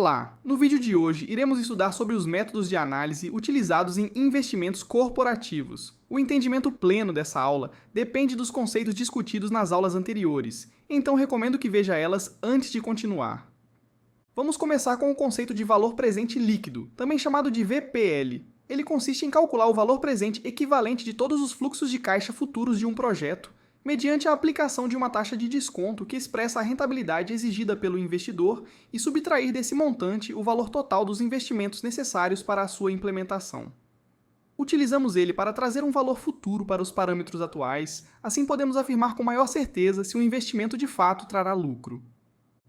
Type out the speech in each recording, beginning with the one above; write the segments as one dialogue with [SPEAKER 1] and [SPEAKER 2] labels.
[SPEAKER 1] Olá! No vídeo de hoje, iremos estudar sobre os métodos de análise utilizados em investimentos corporativos. O entendimento pleno dessa aula depende dos conceitos discutidos nas aulas anteriores, então recomendo que veja elas antes de continuar. Vamos começar com o conceito de valor presente líquido, também chamado de VPL. Ele consiste em calcular o valor presente equivalente de todos os fluxos de caixa futuros de um projeto, mediante a aplicação de uma taxa de desconto que expressa a rentabilidade exigida pelo investidor e subtrair desse montante o valor total dos investimentos necessários para a sua implementação. Utilizamos ele para trazer um valor futuro para os parâmetros atuais, assim podemos afirmar com maior certeza se o investimento de fato trará lucro.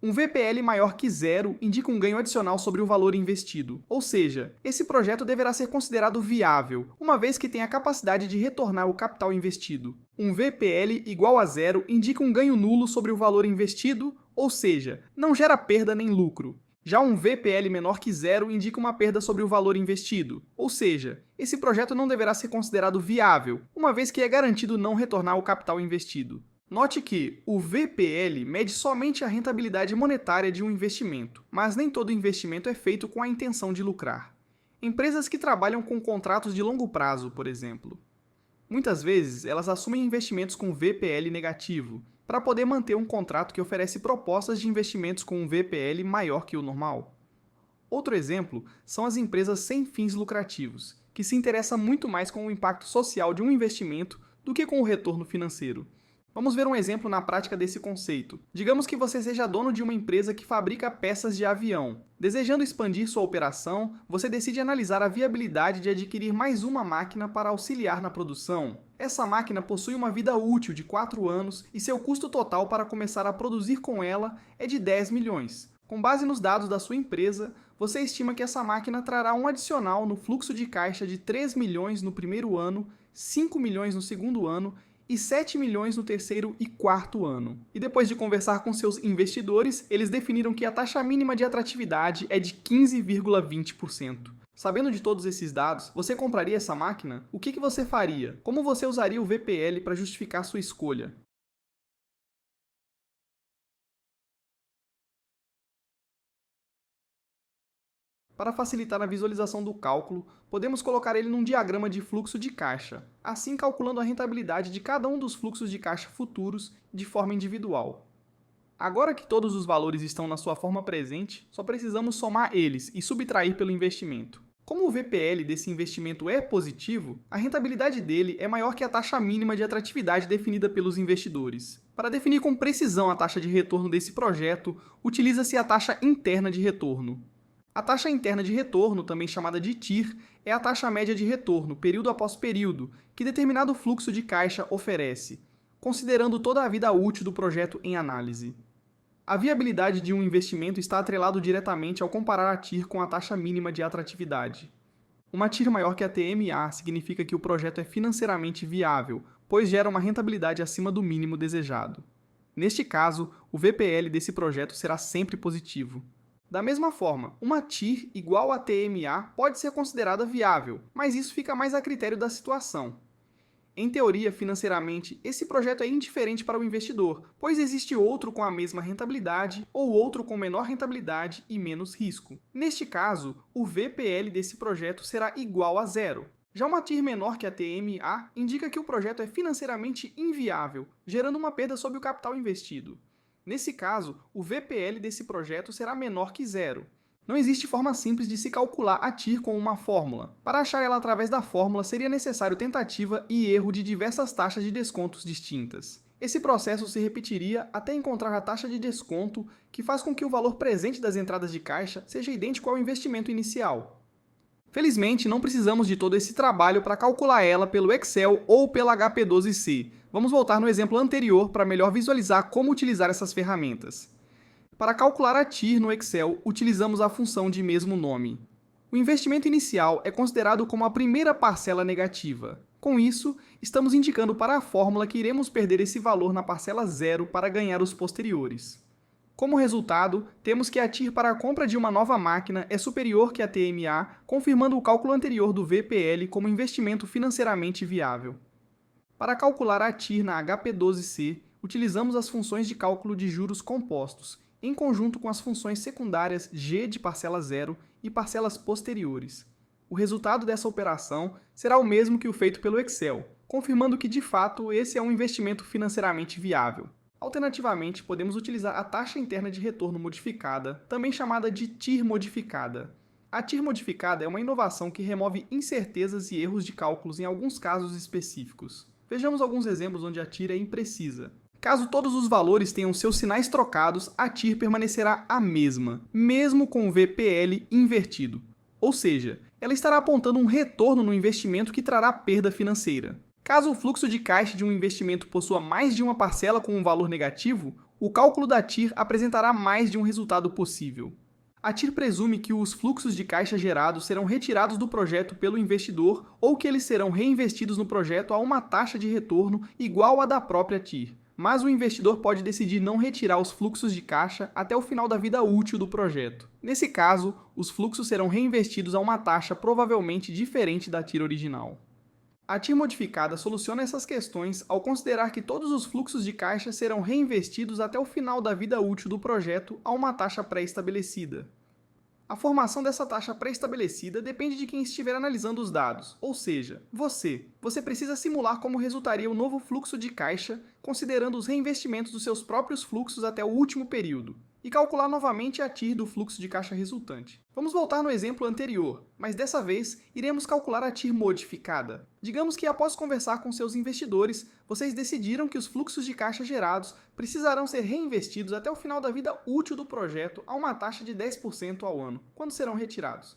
[SPEAKER 1] Um VPL maior que zero indica um ganho adicional sobre o valor investido, ou seja, esse projeto deverá ser considerado viável, uma vez que tem a capacidade de retornar o capital investido. Um VPL igual a zero indica um ganho nulo sobre o valor investido, ou seja, não gera perda nem lucro. Já um VPL menor que zero indica uma perda sobre o valor investido, ou seja, esse projeto não deverá ser considerado viável, uma vez que é garantido não retornar o capital investido. Note que o VPL mede somente a rentabilidade monetária de um investimento, mas nem todo investimento é feito com a intenção de lucrar. Empresas que trabalham com contratos de longo prazo, por exemplo. Muitas vezes, elas assumem investimentos com VPL negativo, para poder manter um contrato que oferece propostas de investimentos com um VPL maior que o normal. Outro exemplo são as empresas sem fins lucrativos, que se interessam muito mais com o impacto social de um investimento do que com o retorno financeiro. Vamos ver um exemplo na prática desse conceito. Digamos que você seja dono de uma empresa que fabrica peças de avião. Desejando expandir sua operação, você decide analisar a viabilidade de adquirir mais uma máquina para auxiliar na produção. Essa máquina possui uma vida útil de 4 anos e seu custo total para começar a produzir com ela é de 10 milhões. Com base nos dados da sua empresa, você estima que essa máquina trará um adicional no fluxo de caixa de 3 milhões no primeiro ano, 5 milhões no segundo ano e 7 milhões no terceiro e quarto ano. E depois de conversar com seus investidores, eles definiram que a taxa mínima de atratividade é de 15,20%. Sabendo de todos esses dados, você compraria essa máquina? O que você faria? Como você usaria o VPL para justificar sua escolha? Para facilitar a visualização do cálculo, podemos colocar ele num diagrama de fluxo de caixa, assim calculando a rentabilidade de cada um dos fluxos de caixa futuros de forma individual. Agora que todos os valores estão na sua forma presente, só precisamos somar eles e subtrair pelo investimento. Como o VPL desse investimento é positivo, a rentabilidade dele é maior que a taxa mínima de atratividade definida pelos investidores. Para definir com precisão a taxa de retorno desse projeto, utiliza-se a taxa interna de retorno. A taxa interna de retorno, também chamada de TIR, é a taxa média de retorno, período após período, que determinado fluxo de caixa oferece, considerando toda a vida útil do projeto em análise. A viabilidade de um investimento está atrelado diretamente ao comparar a TIR com a taxa mínima de atratividade. Uma TIR maior que a TMA significa que o projeto é financeiramente viável, pois gera uma rentabilidade acima do mínimo desejado. Neste caso, o VPL desse projeto será sempre positivo. Da mesma forma, uma TIR igual a TMA pode ser considerada viável, mas isso fica mais a critério da situação. Em teoria, financeiramente, esse projeto é indiferente para o investidor, pois existe outro com a mesma rentabilidade ou outro com menor rentabilidade e menos risco. Neste caso, o VPL desse projeto será igual a zero. Já uma TIR menor que a TMA indica que o projeto é financeiramente inviável, gerando uma perda sobre o capital investido. Nesse caso, o VPL desse projeto será menor que zero. Não existe forma simples de se calcular a TIR com uma fórmula. Para achar ela através da fórmula, seria necessário tentativa e erro de diversas taxas de descontos distintas. Esse processo se repetiria até encontrar a taxa de desconto que faz com que o valor presente das entradas de caixa seja idêntico ao investimento inicial. Felizmente, não precisamos de todo esse trabalho para calcular ela pelo Excel ou pela HP12C. Vamos voltar no exemplo anterior para melhor visualizar como utilizar essas ferramentas. Para calcular a TIR no Excel, utilizamos a função de mesmo nome. O investimento inicial é considerado como a primeira parcela negativa. Com isso, estamos indicando para a fórmula que iremos perder esse valor na parcela zero para ganhar os posteriores. Como resultado, temos que a TIR para a compra de uma nova máquina é superior que a TMA, confirmando o cálculo anterior do VPL como investimento financeiramente viável. Para calcular a TIR na HP12C, utilizamos as funções de cálculo de juros compostos, em conjunto com as funções secundárias g de parcela zero e parcelas posteriores. O resultado dessa operação será o mesmo que o feito pelo Excel, confirmando que, de fato, esse é um investimento financeiramente viável. Alternativamente, podemos utilizar a taxa interna de retorno modificada, também chamada de TIR modificada. A TIR modificada é uma inovação que remove incertezas e erros de cálculos em alguns casos específicos. Vejamos alguns exemplos onde a TIR é imprecisa. Caso todos os valores tenham seus sinais trocados, a TIR permanecerá a mesma, mesmo com o VPL invertido. Ou seja, ela estará apontando um retorno no investimento que trará perda financeira. Caso o fluxo de caixa de um investimento possua mais de uma parcela com um valor negativo, o cálculo da TIR apresentará mais de um resultado possível. A TIR presume que os fluxos de caixa gerados serão retirados do projeto pelo investidor ou que eles serão reinvestidos no projeto a uma taxa de retorno igual à da própria TIR. Mas o investidor pode decidir não retirar os fluxos de caixa até o final da vida útil do projeto. Nesse caso, os fluxos serão reinvestidos a uma taxa provavelmente diferente da TIR original. A TIR modificada soluciona essas questões ao considerar que todos os fluxos de caixa serão reinvestidos até o final da vida útil do projeto a uma taxa pré-estabelecida. A formação dessa taxa pré-estabelecida depende de quem estiver analisando os dados, ou seja, você. Você precisa simular como resultaria o novo fluxo de caixa, considerando os reinvestimentos dos seus próprios fluxos até o último período, e calcular novamente a TIR do fluxo de caixa resultante. Vamos voltar no exemplo anterior, mas dessa vez iremos calcular a TIR modificada. Digamos que após conversar com seus investidores, vocês decidiram que os fluxos de caixa gerados precisarão ser reinvestidos até o final da vida útil do projeto a uma taxa de 10% ao ano, quando serão retirados.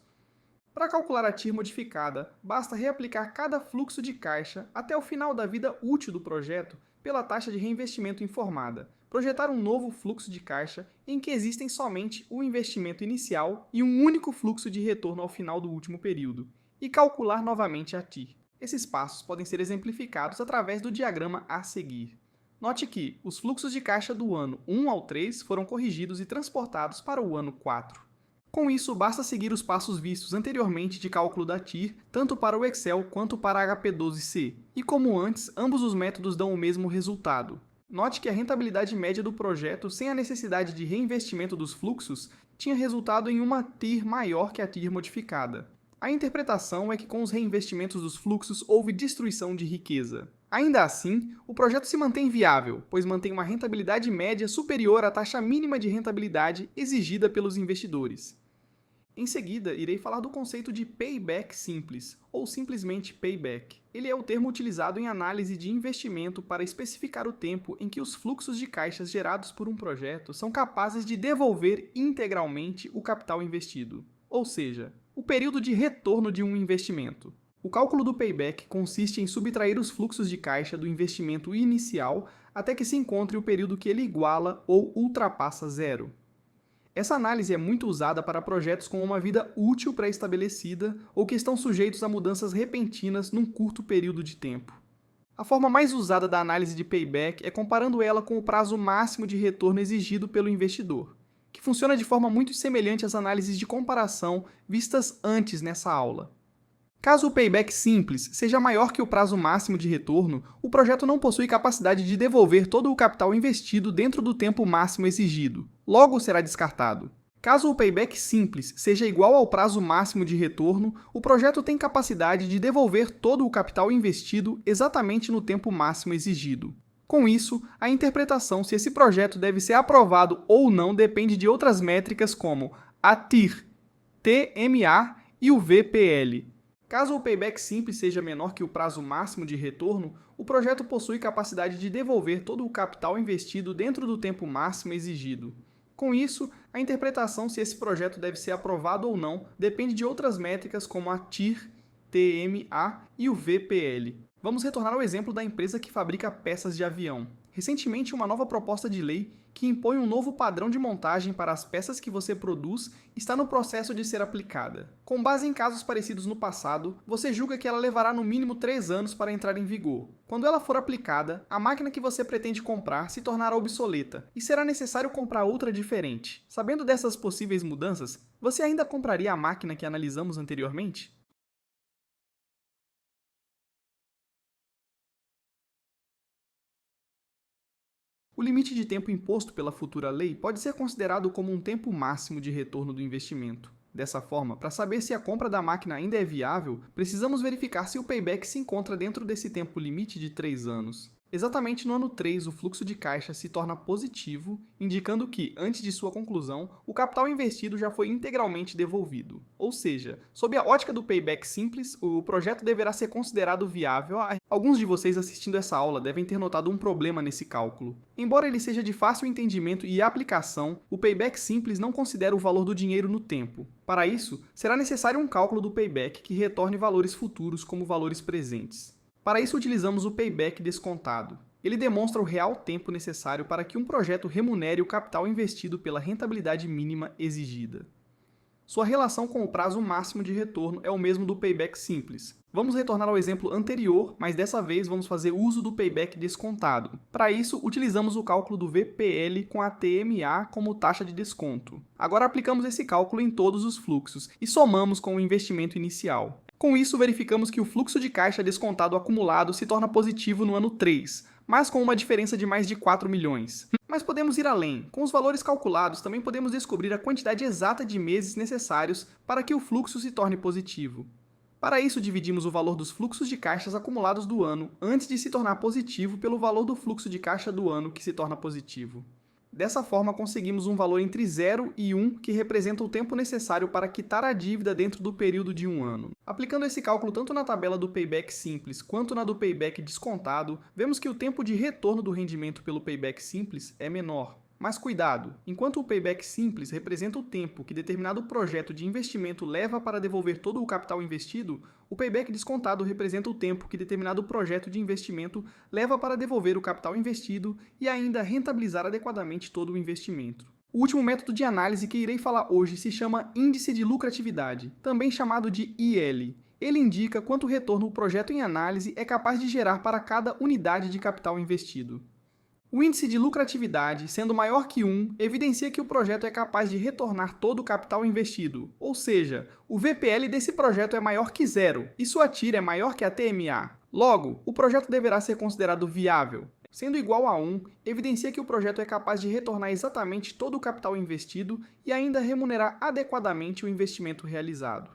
[SPEAKER 1] Para calcular a TIR modificada, basta reaplicar cada fluxo de caixa até o final da vida útil do projeto pela taxa de reinvestimento informada, projetar um novo fluxo de caixa em que existem somente o investimento inicial e um único fluxo de retorno ao final do último período, e calcular novamente a TIR. Esses passos podem ser exemplificados através do diagrama a seguir. Note que os fluxos de caixa do ano 1 ao 3 foram corrigidos e transportados para o ano 4. Com isso, basta seguir os passos vistos anteriormente de cálculo da TIR, tanto para o Excel quanto para a HP12C, e como antes, ambos os métodos dão o mesmo resultado. Note que a rentabilidade média do projeto, sem a necessidade de reinvestimento dos fluxos, tinha resultado em uma TIR maior que a TIR modificada. A interpretação é que com os reinvestimentos dos fluxos houve destruição de riqueza. Ainda assim, o projeto se mantém viável, pois mantém uma rentabilidade média superior à taxa mínima de rentabilidade exigida pelos investidores. Em seguida, irei falar do conceito de payback simples, ou simplesmente payback. Ele é o termo utilizado em análise de investimento para especificar o tempo em que os fluxos de caixas gerados por um projeto são capazes de devolver integralmente o capital investido, ou seja, o período de retorno de um investimento. O cálculo do payback consiste em subtrair os fluxos de caixa do investimento inicial até que se encontre o período que ele iguala ou ultrapassa zero. Essa análise é muito usada para projetos com uma vida útil pré-estabelecida ou que estão sujeitos a mudanças repentinas num curto período de tempo. A forma mais usada da análise de payback é comparando ela com o prazo máximo de retorno exigido pelo investidor, que funciona de forma muito semelhante às análises de comparação vistas antes nessa aula. Caso o payback simples seja maior que o prazo máximo de retorno, o projeto não possui capacidade de devolver todo o capital investido dentro do tempo máximo exigido, logo será descartado. Caso o payback simples seja igual ao prazo máximo de retorno, o projeto tem capacidade de devolver todo o capital investido exatamente no tempo máximo exigido. Com isso, a interpretação se esse projeto deve ser aprovado ou não depende de outras métricas como a TIR, TMA e o VPL. Caso o payback simples seja menor que o prazo máximo de retorno, o projeto possui capacidade de devolver todo o capital investido dentro do tempo máximo exigido. Com isso, a interpretação se esse projeto deve ser aprovado ou não depende de outras métricas como a TIR, TMA e o VPL. Vamos retornar ao exemplo da empresa que fabrica peças de avião. Recentemente, uma nova proposta de lei que impõe um novo padrão de montagem para as peças que você produz está no processo de ser aplicada. Com base em casos parecidos no passado, você julga que ela levará no mínimo 3 anos para entrar em vigor. Quando ela for aplicada, a máquina que você pretende comprar se tornará obsoleta e será necessário comprar outra diferente. Sabendo dessas possíveis mudanças, você ainda compraria a máquina que analisamos anteriormente? O limite de tempo imposto pela futura lei pode ser considerado como um tempo máximo de retorno do investimento. Dessa forma, para saber se a compra da máquina ainda é viável, precisamos verificar se o payback se encontra dentro desse tempo limite de 3 anos. Exatamente no ano 3, o fluxo de caixa se torna positivo, indicando que, antes de sua conclusão, o capital investido já foi integralmente devolvido. Ou seja, sob a ótica do payback simples, o projeto deverá ser considerado viável. Alguns de vocês assistindo essa aula devem ter notado um problema nesse cálculo. Embora ele seja de fácil entendimento e aplicação, o payback simples não considera o valor do dinheiro no tempo. Para isso, será necessário um cálculo do payback que retorne valores futuros como valores presentes. Para isso, utilizamos o payback descontado. Ele demonstra o real tempo necessário para que um projeto remunere o capital investido pela rentabilidade mínima exigida. Sua relação com o prazo máximo de retorno é o mesmo do payback simples. Vamos retornar ao exemplo anterior, mas dessa vez vamos fazer uso do payback descontado. Para isso, utilizamos o cálculo do VPL com a TMA como taxa de desconto. Agora aplicamos esse cálculo em todos os fluxos e somamos com o investimento inicial. Com isso, verificamos que o fluxo de caixa descontado acumulado se torna positivo no ano 3, mas com uma diferença de mais de 4 milhões. Mas podemos ir além. Com os valores calculados, também podemos descobrir a quantidade exata de meses necessários para que o fluxo se torne positivo. Para isso, dividimos o valor dos fluxos de caixas acumulados do ano antes de se tornar positivo pelo valor do fluxo de caixa do ano que se torna positivo. Dessa forma, conseguimos um valor entre 0 e 1, que representa o tempo necessário para quitar a dívida dentro do período de um ano. Aplicando esse cálculo tanto na tabela do payback simples quanto na do payback descontado, vemos que o tempo de retorno do rendimento pelo payback simples é menor. Mas cuidado, enquanto o payback simples representa o tempo que determinado projeto de investimento leva para devolver todo o capital investido, o payback descontado representa o tempo que determinado projeto de investimento leva para devolver o capital investido e ainda rentabilizar adequadamente todo o investimento. O último método de análise que irei falar hoje se chama Índice de Lucratividade, também chamado de IL. Ele indica quanto retorno o projeto em análise é capaz de gerar para cada unidade de capital investido. O índice de lucratividade, sendo maior que 1, evidencia que o projeto é capaz de retornar todo o capital investido, ou seja, o VPL desse projeto é maior que 0 e sua TIR é maior que a TMA. Logo, o projeto deverá ser considerado viável. Sendo igual a 1, evidencia que o projeto é capaz de retornar exatamente todo o capital investido e ainda remunerar adequadamente o investimento realizado.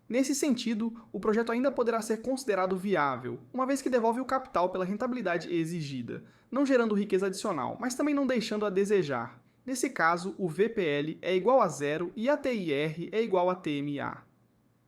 [SPEAKER 1] Nesse sentido, o projeto ainda poderá ser considerado viável, uma vez que devolve o capital pela rentabilidade exigida, não gerando riqueza adicional, mas também não deixando a desejar. Nesse caso, o VPL é igual a 0 e a TIR é igual a TMA.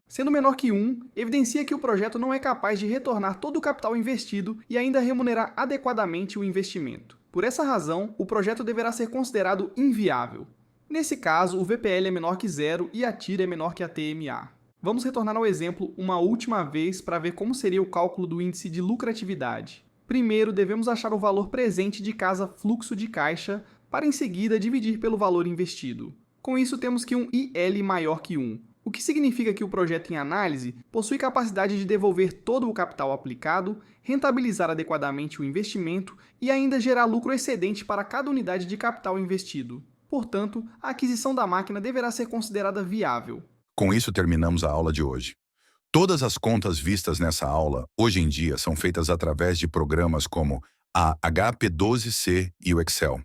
[SPEAKER 1] Sendo menor que 1, evidencia que o projeto não é capaz de retornar todo o capital investido e ainda remunerar adequadamente o investimento. Por essa razão, o projeto deverá ser considerado inviável. Nesse caso, o VPL é menor que 0 e a TIR é menor que a TMA. Vamos retornar ao exemplo uma última vez para ver como seria o cálculo do índice de lucratividade. Primeiro, devemos achar o valor presente de cada fluxo de caixa, para em seguida dividir pelo valor investido. Com isso, temos que um IL maior que 1, o que significa que o projeto em análise possui capacidade de devolver todo o capital aplicado, rentabilizar adequadamente o investimento e ainda gerar lucro excedente para cada unidade de capital investido. Portanto, a aquisição da máquina deverá ser considerada viável.
[SPEAKER 2] Com isso, terminamos a aula de hoje. Todas as contas vistas nessa aula, hoje em dia, são feitas através de programas como a HP12C e o Excel.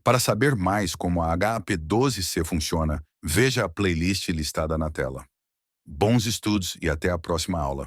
[SPEAKER 2] Para saber mais como a HP12C funciona, veja a playlist listada na tela. Bons estudos e até a próxima aula.